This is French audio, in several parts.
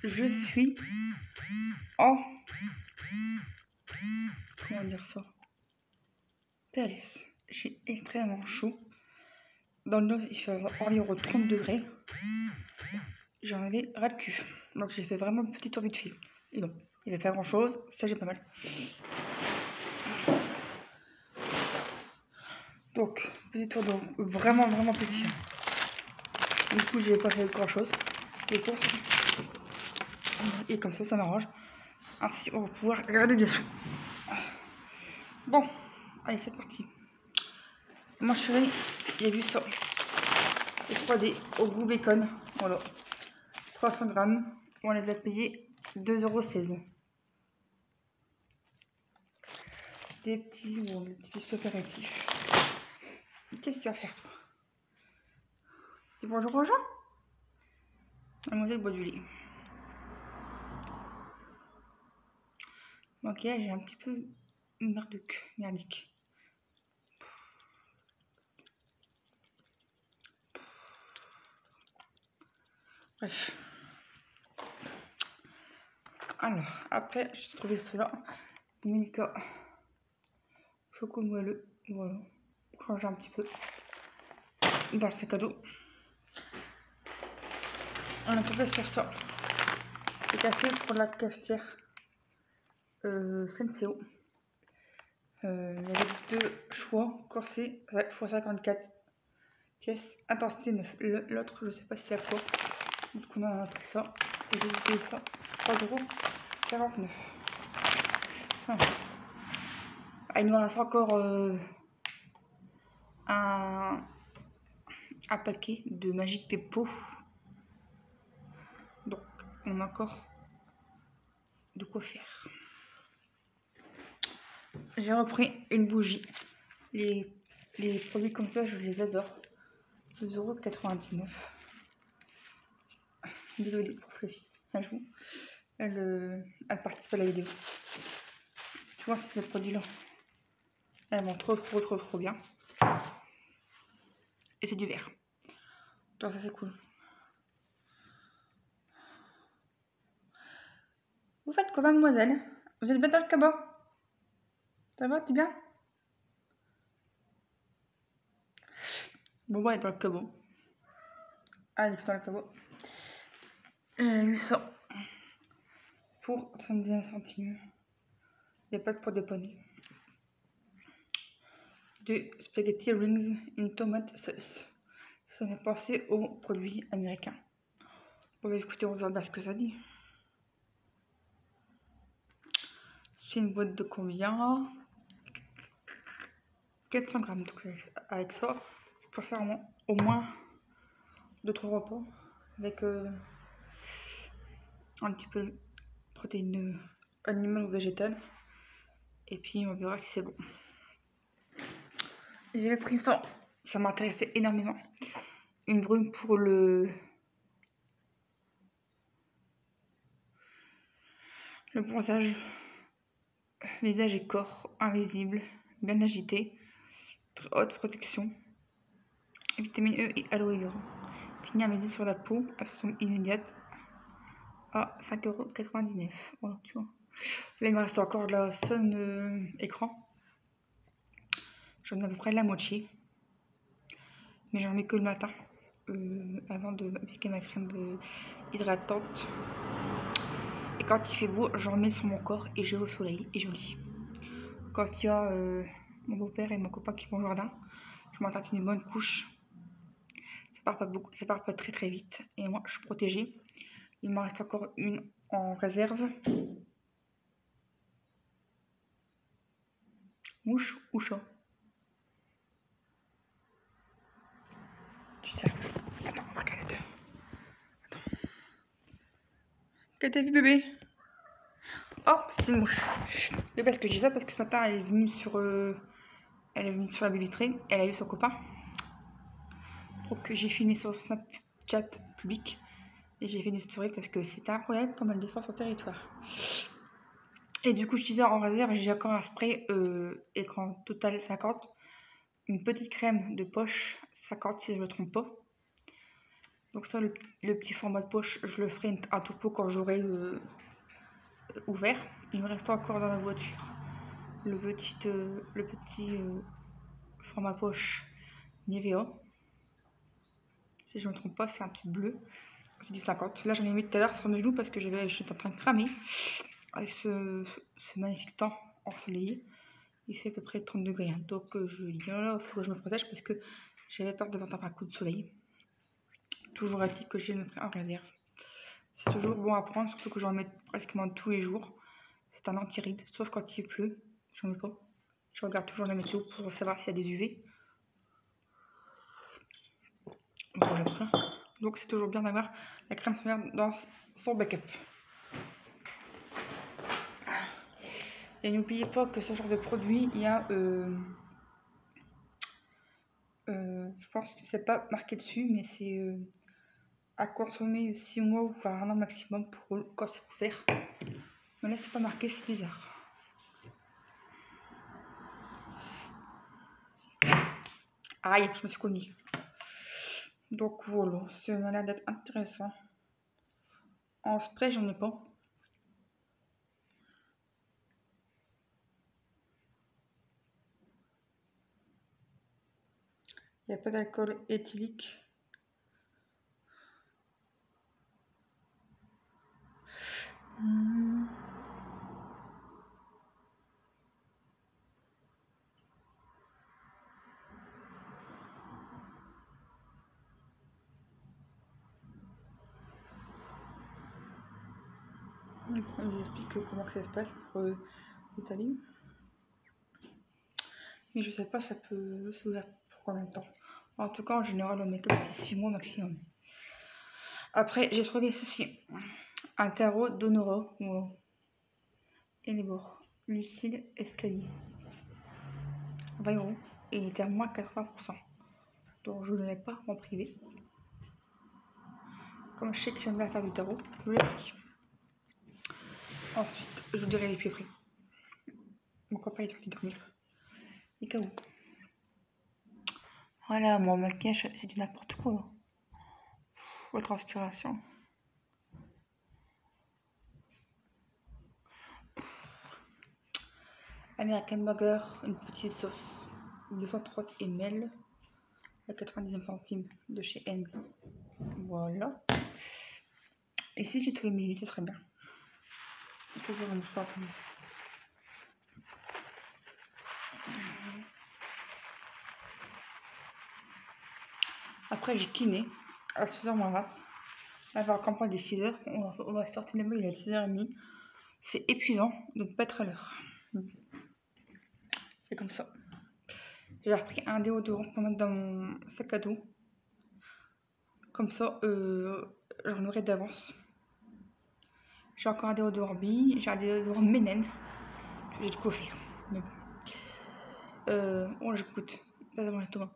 je suis en... Comment dire ça? PLS. J'ai extrêmement chaud. Dans le nord, il fait environ 30 degrés. J'en avais ras le cul. Donc j'ai fait vraiment une petite tour vite fait. Et bon, il va pas grand chose. Ça, j'ai pas mal. Donc, petit tour d'eau. Vraiment petit. Du coup, j'ai pas fait grand chose. Les courses. Et comme ça m'arrange. Ainsi, on va pouvoir regarder dessous. Bon, allez, c'est parti. Mon chéri, j'ai vu ça. Les 3D au goût bacon. Voilà. 300 grammes. On les a payés 2,16 €. Des petits coopératifs. Qu'est-ce que tu vas faire, toi? Dis bonjour aux gens. Mademoiselle boit du lait. Ok, j'ai un petit peu merdique. Bref. Alors, après, j'ai trouvé cela. Dominica. Choco moelleux. Voilà. Changer un petit peu. Dans le sac à dos. On a tombé sur ça. C'est café pour la cafetière. Senseo. Il y avait deux choix. Corsé x 54 pièces. Intensité 9. L'autre, je sais pas si c'est à quoi. Donc on a pris ça. Et j'ai payé ça. 3,49 €. Ah, il nous reste encore un paquet de Magic Dépôt. Donc on a encore de quoi faire. J'ai repris une bougie. Les produits comme ça, je les adore. 2,99 €. Désolée pour Fluffy. Elle participe à la vidéo. Tu vois, ces produits-là, elles vont trop bien. Et c'est du verre. Donc ça, c'est cool. Vous faites quoi, mademoiselle? Vous êtes bien dans le cabot? Ça va, t'es bien? Bon, elle est dans le cabot. Ah, elle est dans le cabot. J'ai eu ça pour 79 centimes. Des pâtes pour dépanner. De spaghetti rings in tomato sauce. Ça fait penser aux produits américains. On va écouter, on verra ce que ça dit. C'est une boîte de combien? 400 grammes. Donc avec ça, je peux faire au moins 2-3 repas avec un petit peu de protéines animales ou végétales. Et puis on verra si c'est bon. J'ai pris ça. Ça m'intéressait énormément. Une brume pour le bronzage, visage et corps invisible, bien agité, très haute protection, vitamine E et aloe vera. Finir mes yeux sur la peau, absorption immédiate à 5,99 €. Voilà, tu vois. Là, il me reste encore de la sonne écran. J'en ai à peu près la moitié. Mais j'en mets que le matin. Avant de appliquer ma crème hydratante. Et quand il fait beau, j'en mets sur mon corps et je vais au soleil et je lis. Quand il y a mon beau-père et mon copain qui vont au jardin, je m'attends une bonne couche. Ça part pas très vite. Et moi, je suis protégée. Il m'en reste encore une en réserve. Mouche ou chat? Tu sais. Attends, on va regarder deux. Attends. Qu'est-ce que t'as vu, bébé? Oh, c'est une mouche. Et parce que je dis ça, parce que ce matin, elle est venue sur la baby train. Elle a eu son copain. Donc j'ai filmé sur Snapchat public. Et j'ai fait une story parce que c'est incroyable comme elle défend son territoire. Et du coup, je disais en réserve, j'ai encore un spray écran total 50. Une petite crème de poche 50 si je ne me trompe pas. Donc ça, le petit format de poche, je le ferai à tout pot quand j'aurai ouvert. Il me reste encore dans la voiture le petit format poche Nivea. Si je ne me trompe pas, c'est un petit bleu. C'est du 50. Là, j'en ai mis tout à l'heure sur mes genoux parce que j'étais en train de cramer avec ce magnifique temps ensoleillé. Il fait à peu près 30 degrés. Hein. Donc, je dis là, il faut que je me protège parce que j'avais peur de m'entendre un coup de soleil. Toujours est-il que j'ai me pris en réserve. C'est toujours bon à prendre, surtout que j'en mets pratiquement tous les jours. C'est un anti-rides, sauf quand il pleut. J'en mets pas. Je regarde toujours la météo pour savoir s'il y a des UV. Voilà. Donc c'est toujours bien d'avoir la crème solaire dans son backup. Et n'oubliez pas que ce genre de produit, il y a, je pense que c'est pas marqué dessus, mais c'est à consommer 6 mois ou par un an maximum pour quand c'est couvert. Mais là c'est pas marqué, c'est bizarre. Aïe, je me suis cognée. Donc voilà, ça m'a l'air d'être intéressant. En spray, j'en ai pas. Il n'y a pas d'alcool éthylique. Je vous explique comment ça se passe pour l'Italie. Mais je sais pas, ça peut s'ouvrir pour combien de temps. En tout cas, en général, on met que 6 mois maximum. Après, j'ai trouvé ceci. Un tarot d'Honora. Wow. Et les bords. Lucille Escalier. 20 €. Et il était à moins 80%. Donc je ne l'ai pas en privé. Comme je sais que j'aime bien faire du tarot, je l'ai pris. Ensuite, je vous dirai les pieds pris. Mon copain est parti dormir. Et cas où. Voilà, mon maquillage, c'est du n'importe quoi. Votre transpiration. American Burger, une petite sauce. 230 ml à 99 centimes de chez Enzy. Voilà. Et si j'ai trouvé 1000, ce serait bien. Il faut faire une histoire. Après, j'ai kiné à 6h moins 20. On va campagne des 6h. On va sortir les mails, il est 6h30. C'est épuisant de ne pas être à l'heure. C'est comme ça. J'ai repris un déodorant pour mettre dans mon sac à dos. Comme ça, j'en aurai d'avance. J'ai encore un déodorant Bille, j'ai un déodorant Ménène. J'ai de quoi faire. Mais bon. Oh, j'écoute. Pas devant les tomates.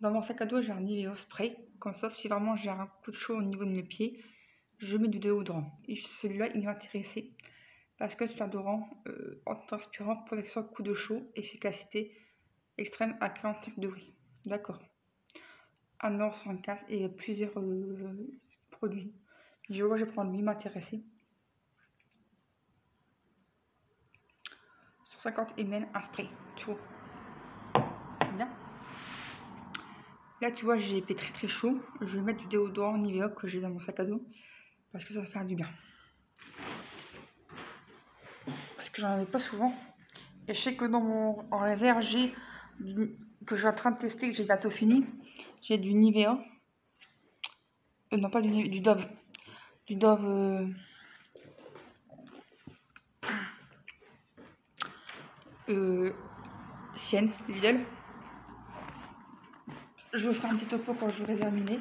Dans mon sac à dos, j'ai un Nivea spray. Comme ça, si vraiment j'ai un coup de chaud au niveau de mes pieds, je mets du déodorant. Et celui-là, il m'a intéressé. Parce que c'est un déodorant antitranspirant, protection coup de chaud, efficacité extrême à 45 degrés. D'accord. 1,75 € et il y a plusieurs produits. Je vois, je vais prendre lui, m'intéresser. Sur 50 ml, un spray. Tu vois. Bien. Là, tu vois, j'ai fait très très chaud. Je vais mettre du déodorant Nivea que j'ai dans mon sac à dos. Parce que ça va faire du bien. Parce que j'en avais pas souvent. Et je sais que dans mon en réserve, j'ai que je suis en train de tester, que j'ai bientôt fini. J'ai du Nivea. Non, pas du Dove. Du Dove. Sienne, Lidl. Je ferai un petit topo quand j'aurai terminé.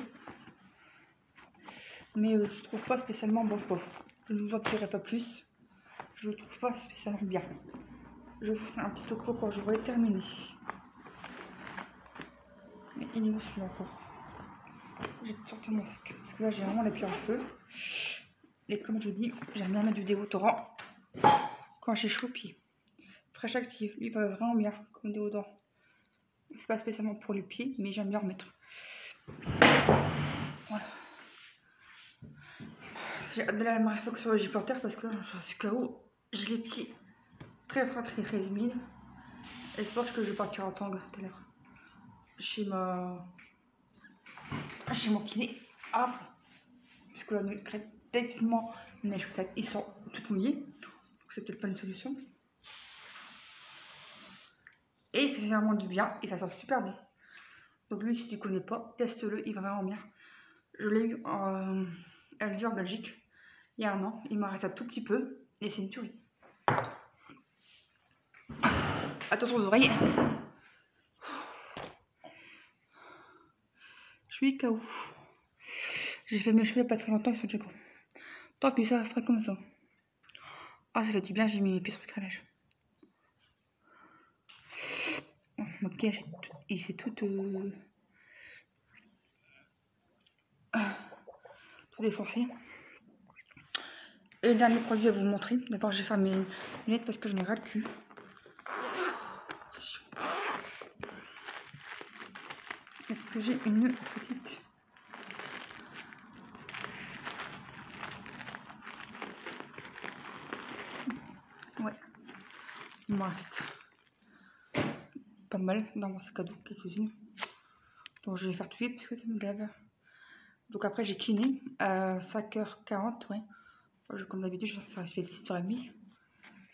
Mais je trouve pas spécialement bon pauvre. Je ne vous en dirai pas plus. Je le trouve pas spécialement bien. Je vous ferai un petit topo quand j'aurai terminé. Mais il est où celui-là encore? J'ai sorti mon sac. Parce que là j'ai vraiment les pieds en feu. Et comme je vous dis, j'aime bien mettre du déodorant quand j'ai chaud aux pieds. Fraîche active, lui va vraiment bien comme déodorant. C'est pas spécialement pour les pieds, mais j'aime bien en mettre. J'ai hâte d'aller à ma réflexion sur le Gibraltar parce que j'en suis KO. J'ai les pieds très humides. Et je pense que je vais partir en tang tout à l'heure. Chez mon kiné. Ah, parce que là, techniquement, mes chaussettes, ils sont toutes mouillées. Donc c'est peut-être pas une solution. Et ça fait vraiment du bien et ça sent super bon. Donc lui, si tu connais pas, teste-le, il va vraiment bien. Je l'ai eu en LG en Belgique il y a un an. Il m'arrête un tout petit peu et c'est une tuerie. Attention aux oreilles. Je suis KO. J'ai fait mes cheveux il n'y a pas très longtemps, ils sont déjà gros. Tant pis, ça restera comme ça. Ah, ça fait du bien, j'ai mis mes pieds sur le carrelage. Ok, il s'est tout défoncé. Et le dernier produit à vous montrer. D'abord, je vais faire mes lunettes parce que je n'ai ras le cul. Est-ce que j'ai une petite... Ouais, il me reste pas mal dans mon sac à dos, quelques-unes. Donc je vais faire tout de suite parce que ça me gave. Donc après j'ai kiné à 5h40, ouais. Comme d'habitude, je vais faire 6h30.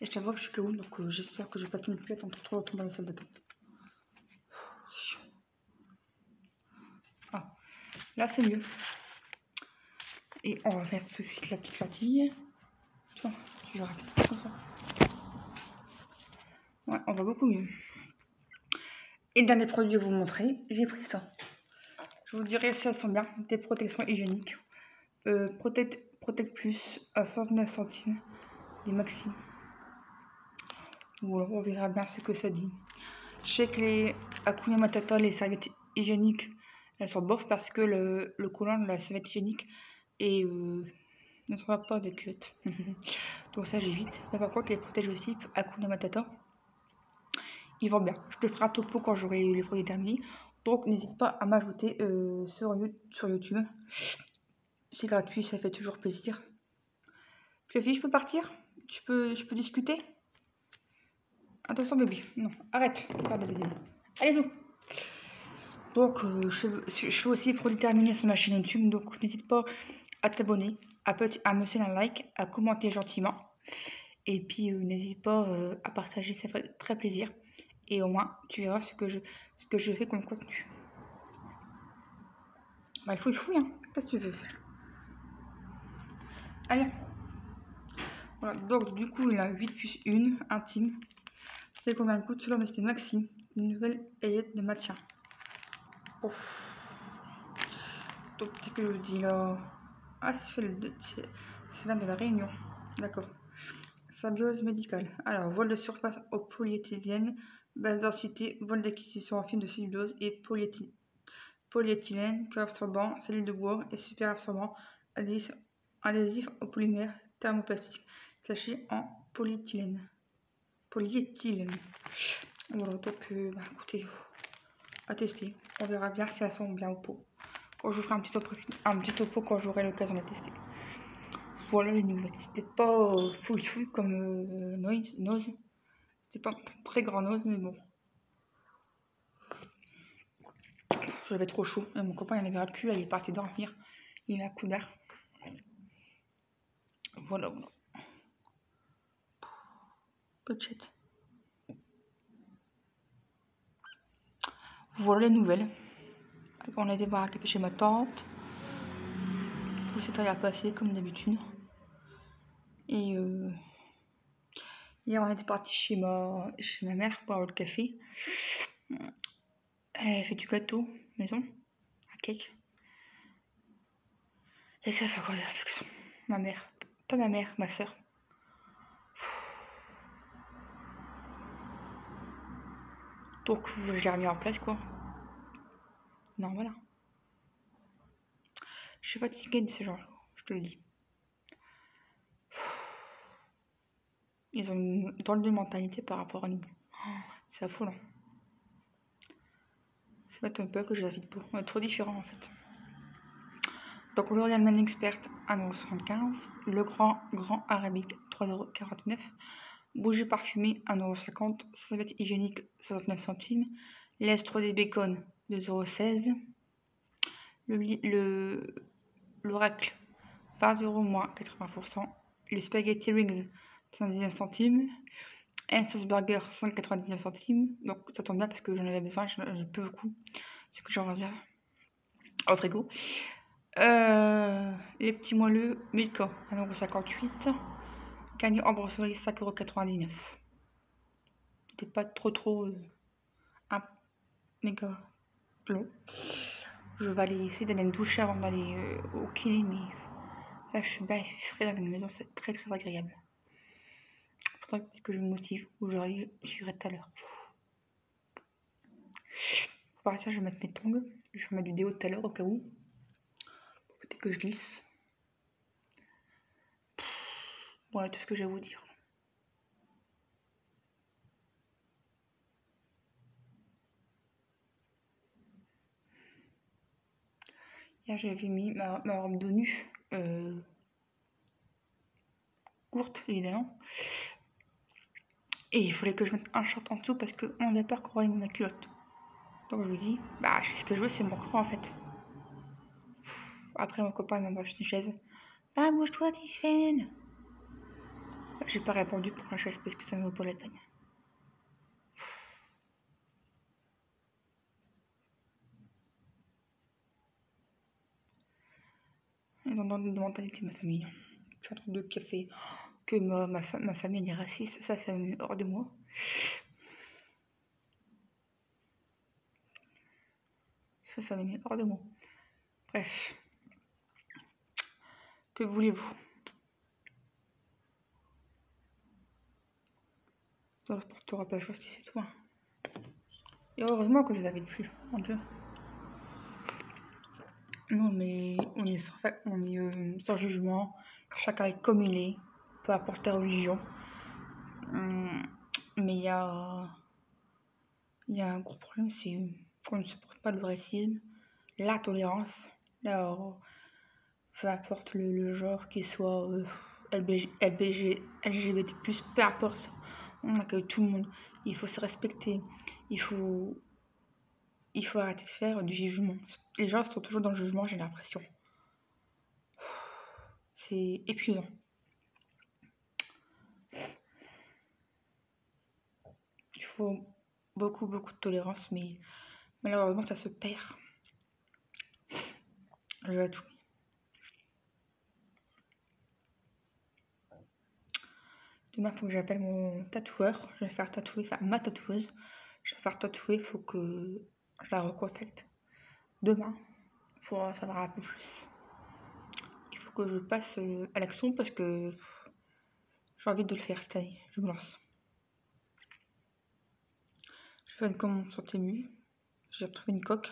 Et je t'avoue que je suis KO, donc j'espère que je vais pas tout me plaire entre trop longtemps dans la salle d'attente. Ah, là c'est mieux. Et on va faire tout de suite la petite lentille. Tiens, tu verras comme ça. Ouais, on va beaucoup mieux. Et le dernier produit à vous montrer, j'ai pris ça. Je vous dirai si elles sont bien. Des protections hygiéniques. Protect Plus à 69 centimes. Des maxi. Voilà, on verra bien ce que ça dit. Je sais que les Hakuna Matata, les serviettes hygiéniques, elles sont bof parce que le collant de la serviette hygiénique est, ne sera pas de culotte. Donc ça j'évite. Mais par contre les protège aussi Hakuna Matata. Ils vont bien. Je te ferai un topo quand j'aurai les produits terminés. Donc n'hésite pas à m'ajouter sur YouTube. C'est gratuit, ça fait toujours plaisir. Fluffy, je peux partir? Je peux discuter? Attention bébé, non, arrête. Allez-y. Donc je fais aussi les produits terminés sur ma chaîne YouTube. Donc n'hésite pas à t'abonner, à me faire un like, à commenter gentiment. Et puis n'hésite pas à partager, ça fait très plaisir. Et au moins tu verras ce que je fais comme contenu. Bah, il faut hein. Qu'est-ce que tu veux? Allez. Voilà, donc du coup il a 8 plus 1, intime. C'est combien de coûte celui-là? Mais c'était maxi. Une nouvelle paillette de maintien. Ouf. Donc qu'est-ce que je dis là? Ah, ça vient de la Réunion. D'accord. Symbiose médicale. Alors, vol de surface au polyéthylène, basse densité, vol d'acquisition en film de cellulose et polyéthylène, peu absorbant, cellule de bois et super absorbant, adhésif au polymère, thermoplastique, sachet en polyéthylène. Voilà, donc écoutez, à tester. On verra bien si elles sont bien au pot. Quand je ferai un petit topo quand j'aurai l'occasion de tester. Voilà les nouvelles. C'était pas fouille comme Nose. C'était pas très grand Nose, mais bon. J'avais trop chaud. Et mon copain il avait ras le cul, là, il est parti dormir. Il est à couvert. Voilà. Cochette. Voilà les nouvelles. On a été voir chez ma tante. Tout s'est très bien passé comme d'habitude. Et hier on était parti chez ma mère pour avoir le café. Elle a fait du gâteau maison, un cake. Et ça fait quoi des réflexions? Ma mère, pas ma mère, ma soeur. Donc je l'ai remis en place quoi. Non voilà. Je suis fatiguée de ce genre, je te le dis. Ils ont une drôle de mentalité par rapport à nous. C'est affolant. Ça m'étonne pas que je la vis pas. On est trop différents en fait. Donc L'Oréal Man Expert 1,75 €, le grand arabique 3,49 €, bougie parfumée 1,50 €, serviette hygiénique 69 centimes, laisse 3D bacon 2,16 €, l'oracle 20 € moins 80%, le spaghetti rings 79 centimes, un sauce burger 199 centimes, donc ça tombe bien parce que j'en avais besoin, j'en ai peu beaucoup, ce que j'en réserve au frigo. Les petits moelleux Milka 1,58 €, cagnes en brocoli 5,99 €. C'était pas trop un méga long. Je vais aller essayer d'aller me doucher avant d'aller au kiné, mais là je suis frais dans la maison, c'est très agréable. Faudrait que je me motive, ou j'irai tout à l'heure. Pour partir, je vais mettre mes tongs, je vais mettre du déo tout à l'heure au cas où. Peut-être que je glisse. Voilà tout ce que j'ai à vous dire. Hier j'avais mis ma robe de nu, courte évidemment. Et il fallait que je mette un short en dessous parce qu'on avait peur qu'on voie ma culotte. Donc je lui dis, bah je fais ce que je veux, c'est mon corps en fait. Après mon copain m'a acheté une chaise. Ah bouge-toi Tiffen. J'ai pas répondu pour la chaise parce que ça ne vaut pas la peine. Ils ont de mentalité ma famille. Je suis en train de café que ma famille est raciste, ça me met hors de moi. Ça me met hors de moi. Bref. Que voulez-vous? Ça ne portera pas chose, c'est tout. Et heureusement que je les avais plus, mon Dieu. Non, mais on est sans jugement, chacun est comme il est, peu importe la religion. Mais il y a un gros problème, c'est qu'on ne supporte pas le racisme, la tolérance, peu importe le genre, qu'il soit LGBT+, peu importe, on accueille tout le monde, il faut se respecter, il faut arrêter de faire du jugement. Les gens sont toujours dans le jugement, j'ai l'impression. C'est épuisant. Il faut beaucoup de tolérance, mais malheureusement ça se perd. Je vais tout. Demain, il faut que j'appelle mon tatoueur. Je vais faire tatouer, enfin ma tatoueuse. Je vais faire tatouer, il faut que je la recontacte demain pour en savoir un peu plus. Il faut que je passe à l'action parce que j'ai envie de le faire cette année. Je me lance. Je fais une commande sur Temu. J'ai retrouvé une coque.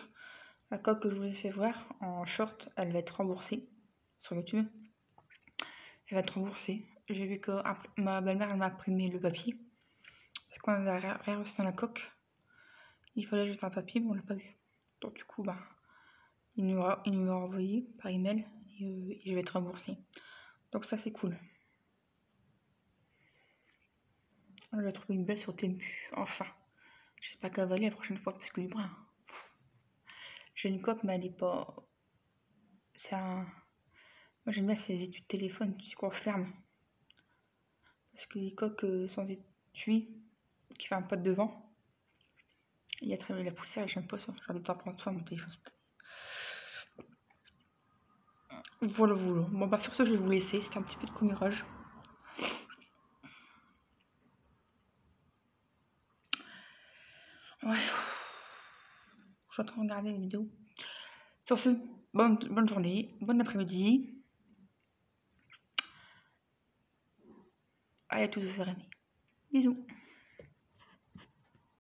La coque que je vous ai fait voir en short, elle va être remboursée sur YouTube. Elle va être remboursée. J'ai vu que ma belle-mère m'a imprimé le papier. Parce qu'on n'a rien reçu dans la coque. Il fallait juste un papier, mais on l'a pas vu. Donc du coup, il nous l'a envoyé par email et je vais être remboursée. Donc ça c'est cool. Je vais trouver une belle sur Temu, enfin. J'espère qu'elle va aller la prochaine fois parce que du brin. J'ai une coque mais elle est pas... Moi j'aime bien ces étuis de téléphone, tu sais qu'on ferme. Parce que les coques sans étui, qui fait un pot devant, il y a très la poussière et j'aime pas ça. J'ai envie de prendre soin de mon téléphone. Voilà. Bon sur ce je vais vous laisser, c'était un petit peu de commérage. Ouais. Je suis en train de regarder les vidéos. Sur ce, bonne journée, bon après-midi. Allez à tous vous faire aimer. Bisous.